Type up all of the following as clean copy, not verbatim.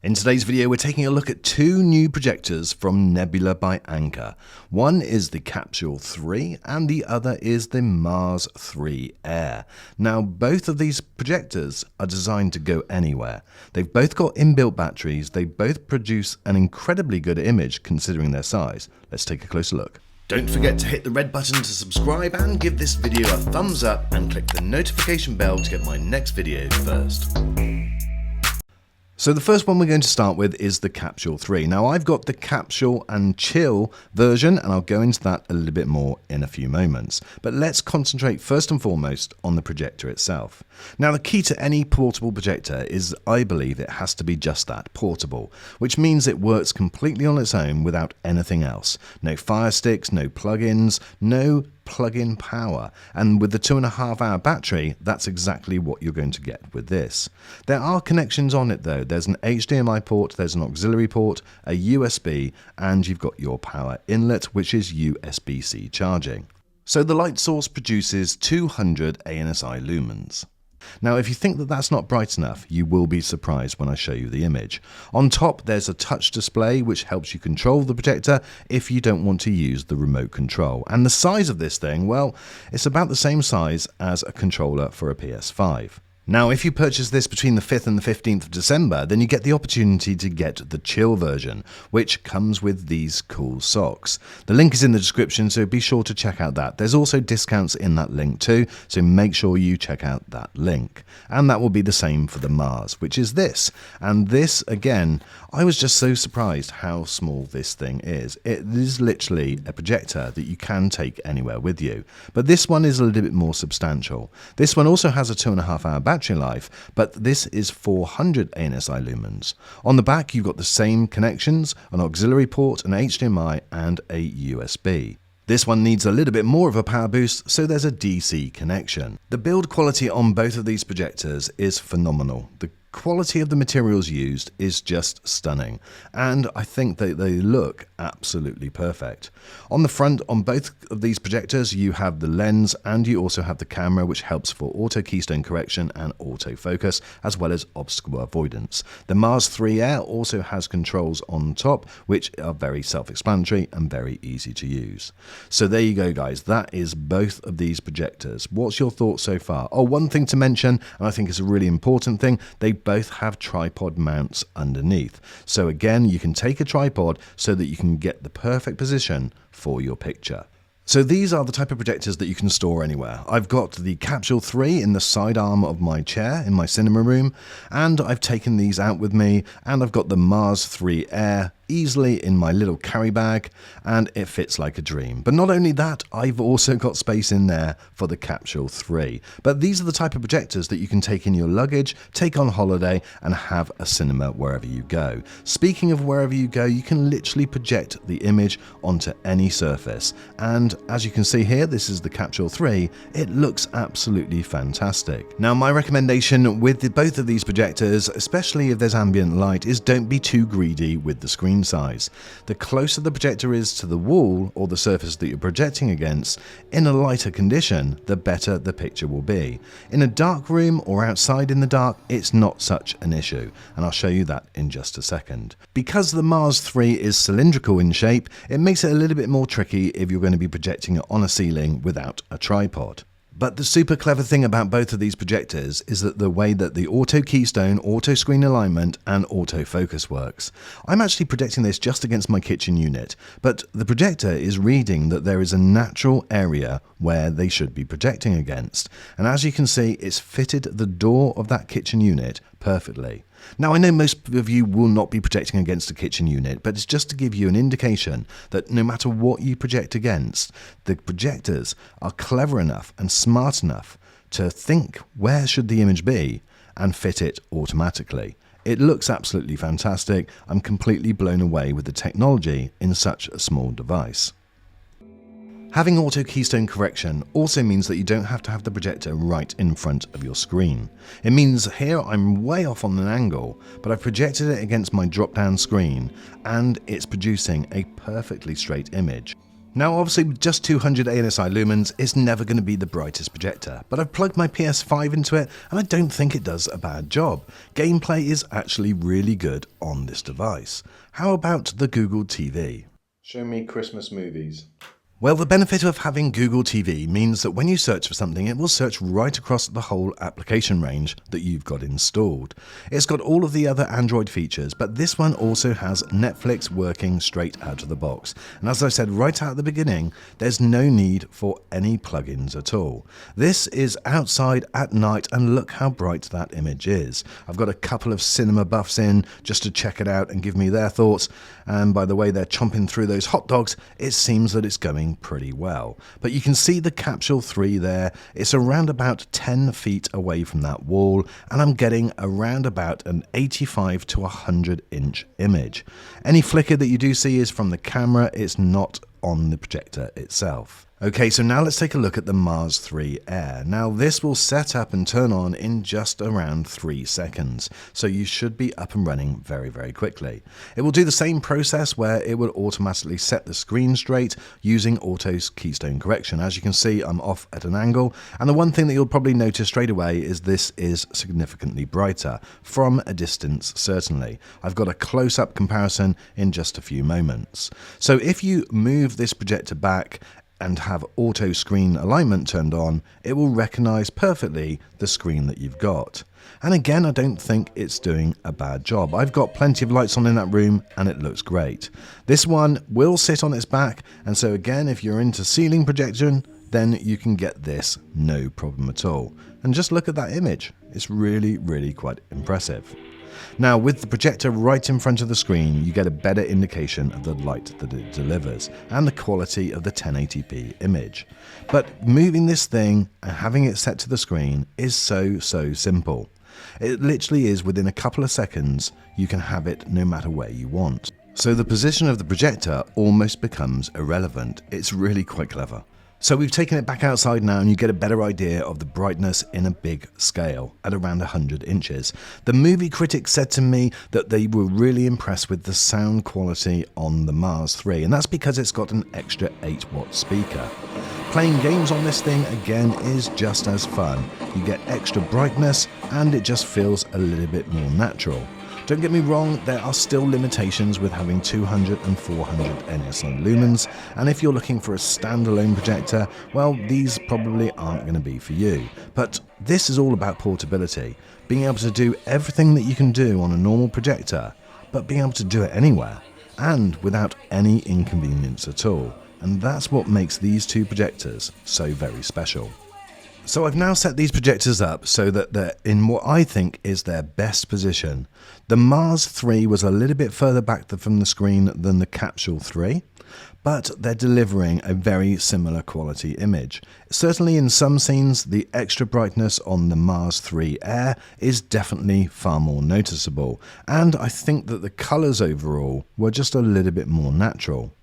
In today's video, we're taking a look at two new projectors from Nebula by Anker. One is the Capsule 3 and the other is the Mars 3 Air. Now, both of these projectors are designed to go anywhere. They've both got inbuilt batteries. They both produce an incredibly good image considering their size. Let's take a closer look. Don't forget to hit the red button to subscribe and give this video a thumbs up and click the notification bell to get my next video first. So the first one we're going to start with is the Capsule 3. Now I've got the Capsule and Chill version and I'll go into that a little bit more in a few moments. But let's concentrate first and foremost on the projector itself. Now the key to any portable projector is, I believe, it has to be just that, portable, which means it works completely on its own without anything else. No fire sticks, no plugins, no plug-in power, and with the 2.5 hour battery, that's exactly what you're going to get with this. There are connections on it though. There's an HDMI port, there's an auxiliary port, a USB, and you've got your power inlet, which is USB-C charging. So the light source produces 200 ANSI lumens. Now, if you think that that's not bright enough, you will be surprised when I show you the image. On top, there's a touch display which helps you control the projector if you don't want to use the remote control. And the size of this thing, well, it's about the same size as a controller for a PS5. Now, if you purchase this between the 5th and the 15th of December, then you get the opportunity to get the Chill version, which comes with these cool socks. The link is in the description, so be sure to check out that. There's also discounts in that link too, so make sure you check out that link. And that will be the same for the Mars, which is this. And this, again, I was just so surprised how small this thing is. It is literally a projector that you can take anywhere with you. But this one is a little bit more substantial. This one also has a 2.5 hour battery life, but this is 400 ANSI lumens. On the back, you've got the same connections, an auxiliary port, an HDMI, and a USB. This one needs a little bit more of a power boost, so there's a DC connection. The build quality on both of these projectors is phenomenal. The quality of the materials used is just stunning, and I think that they look absolutely perfect. On the front, on both of these projectors, you have the lens and you also have the camera, which helps for auto keystone correction and autofocus, as well as obstacle avoidance. The Mars 3 Air also has controls on top, which are very self-explanatory and very easy to use. So there you go, guys. That is both of these projectors. What's your thoughts so far? Oh, one thing to mention, and I think it's a really important thing, they both have tripod mounts underneath. So again, you can take a tripod so that you can get the perfect position for your picture. So these are the type of projectors that you can store anywhere. I've got the Capsule 3 in the side arm of my chair in my cinema room, and I've taken these out with me, and I've got the Mars 3 Air easily in my little carry bag, and it fits like a dream. But not only that, I've also got space in there for the Capsule 3. But these are the type of projectors that you can take in your luggage, take on holiday, and have a cinema wherever you go. Speaking of wherever you go, you can literally project the image onto any surface. And as you can see here, this is the Capsule 3. It looks absolutely fantastic. Now, my recommendation with both of these projectors, especially if there's ambient light, is don't be too greedy with the screen size. The closer the projector is to the wall or the surface that you're projecting against in a lighter condition, the better the picture will be. In a dark room or outside in the dark, it's not such an issue, and I'll show you that in just a second. Because the Mars 3 is cylindrical in shape, it makes it a little bit more tricky if you're going to be projecting it on a ceiling without a tripod. But the super clever thing about both of these projectors is that the way that the auto keystone, auto screen alignment, and autofocus works. I'm actually projecting this just against my kitchen unit, but the projector is reading that there is a natural area where they should be projecting against. And as you can see, it's fitted the door of that kitchen unit perfectly. Now, I know most of you will not be projecting against a kitchen unit, but it's just to give you an indication that no matter what you project against, the projectors are clever enough and smart enough to think where should the image be and fit it automatically. It looks absolutely fantastic. I'm completely blown away with the technology in such a small device. Having auto keystone correction also means that you don't have to have the projector right in front of your screen. It means here I'm way off on an angle, but I've projected it against my drop-down screen and it's producing a perfectly straight image. Now obviously with just 200 ANSI lumens, it's never going to be the brightest projector, but I've plugged my PS5 into it and I don't think it does a bad job. Gameplay is actually really good on this device. How about the Google TV? Show me Christmas movies. Well, the benefit of having Google TV means that when you search for something, it will search right across the whole application range that you've got installed. It's got all of the other Android features, but this one also has Netflix working straight out of the box. And as I said right out at the beginning, there's no need for any plugins at all. This is outside at night, and look how bright that image is. I've got a couple of cinema buffs in just to check it out and give me their thoughts. And by the way they're chomping through those hot dogs, it seems that it's going pretty well. But you can see the Capsule 3 there. It's around about 10 feet away from that wall, and I'm getting around about an 85 to 100 inch image. Any flicker that you do see is from the camera, it's not on the projector itself. Okay, so now let's take a look at the Mars 3 Air. Now this will set up and turn on in just around 3 seconds, so you should be up and running very, very quickly. It will do the same process where it will automatically set the screen straight using Auto's keystone correction. As you can see, I'm off at an angle, and the one thing that you'll probably notice straight away is this is significantly brighter, from a distance certainly. I've got a close-up comparison in just a few moments. So if you move this projector back and have auto screen alignment turned on, it will recognize perfectly the screen that you've got. And again, I don't think it's doing a bad job. I've got plenty of lights on in that room and it looks great. This one will sit on its back, and so again, if you're into ceiling projection, then you can get this no problem at all. And just look at that image. It's really, really quite impressive. Now, with the projector right in front of the screen, you get a better indication of the light that it delivers and the quality of the 1080p image. But moving this thing and having it set to the screen is so simple. It literally is within a couple of seconds, you can have it no matter where you want. So the position of the projector almost becomes irrelevant. It's really quite clever. So we've taken it back outside now, and you get a better idea of the brightness in a big scale at around 100 inches. The movie critics said to me that they were really impressed with the sound quality on the Mars 3, and that's because it's got an extra 8-watt speaker. Playing games on this thing again is just as fun. You get extra brightness and it just feels a little bit more natural. Don't get me wrong, there are still limitations with having 200 and 400 NSI lumens, and if you're looking for a standalone projector, well, these probably aren't going to be for you. But this is all about portability, being able to do everything that you can do on a normal projector, but being able to do it anywhere, and without any inconvenience at all. And that's what makes these two projectors so very special. So I've now set these projectors up so that they're in what I think is their best position. The Mars 3 was a little bit further back from the screen than the Capsule 3, but they're delivering a very similar quality image. Certainly in some scenes, the extra brightness on the Mars 3 Air is definitely far more noticeable, and I think that the colours overall were just a little bit more natural.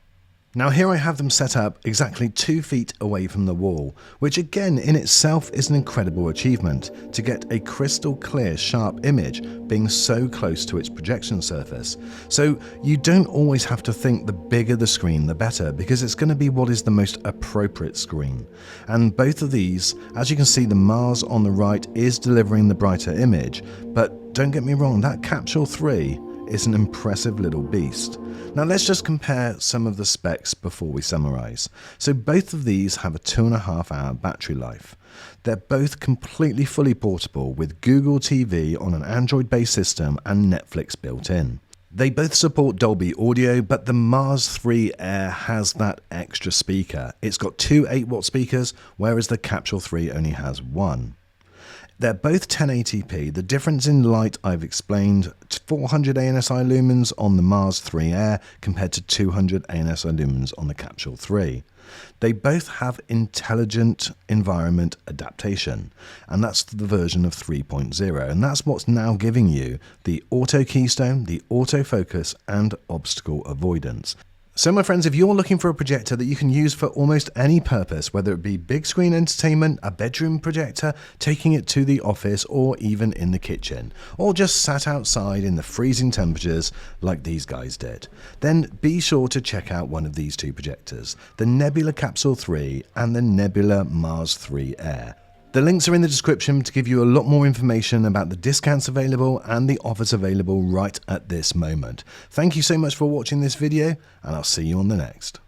Now here I have them set up exactly 2 feet away from the wall, which again in itself is an incredible achievement to get a crystal clear sharp image being so close to its projection surface. So you don't always have to think the bigger the screen the better, because it's going to be what is the most appropriate screen. And both of these, as you can see, the Mars on the right is delivering the brighter image, but don't get me wrong, that Capsule 3 is an impressive little beast. Now let's just compare some of the specs before we summarize. So both of these have a 2.5 hour battery life. They're both completely fully portable with Google TV on an Android based system and Netflix built in. They both support Dolby Audio, but the Mars 3 Air has that extra speaker. It's got 2 8-watt speakers, whereas the Capsule 3 only has 1. They're both 1080p. The difference in light I've explained, 400 ANSI lumens on the Mars 3 Air compared to 200 ANSI lumens on the Capsule 3. They both have intelligent environment adaptation, and that's the version of 3.0, and that's what's now giving you the auto keystone, the autofocus, and obstacle avoidance. So my friends, if you're looking for a projector that you can use for almost any purpose, whether it be big screen entertainment, a bedroom projector, taking it to the office, or even in the kitchen, or just sat outside in the freezing temperatures like these guys did, then be sure to check out one of these two projectors, the Nebula Capsule 3 and the Nebula Mars 3 Air. The links are in the description to give you a lot more information about the discounts available and the offers available right at this moment. Thank you so much for watching this video, and I'll see you on the next.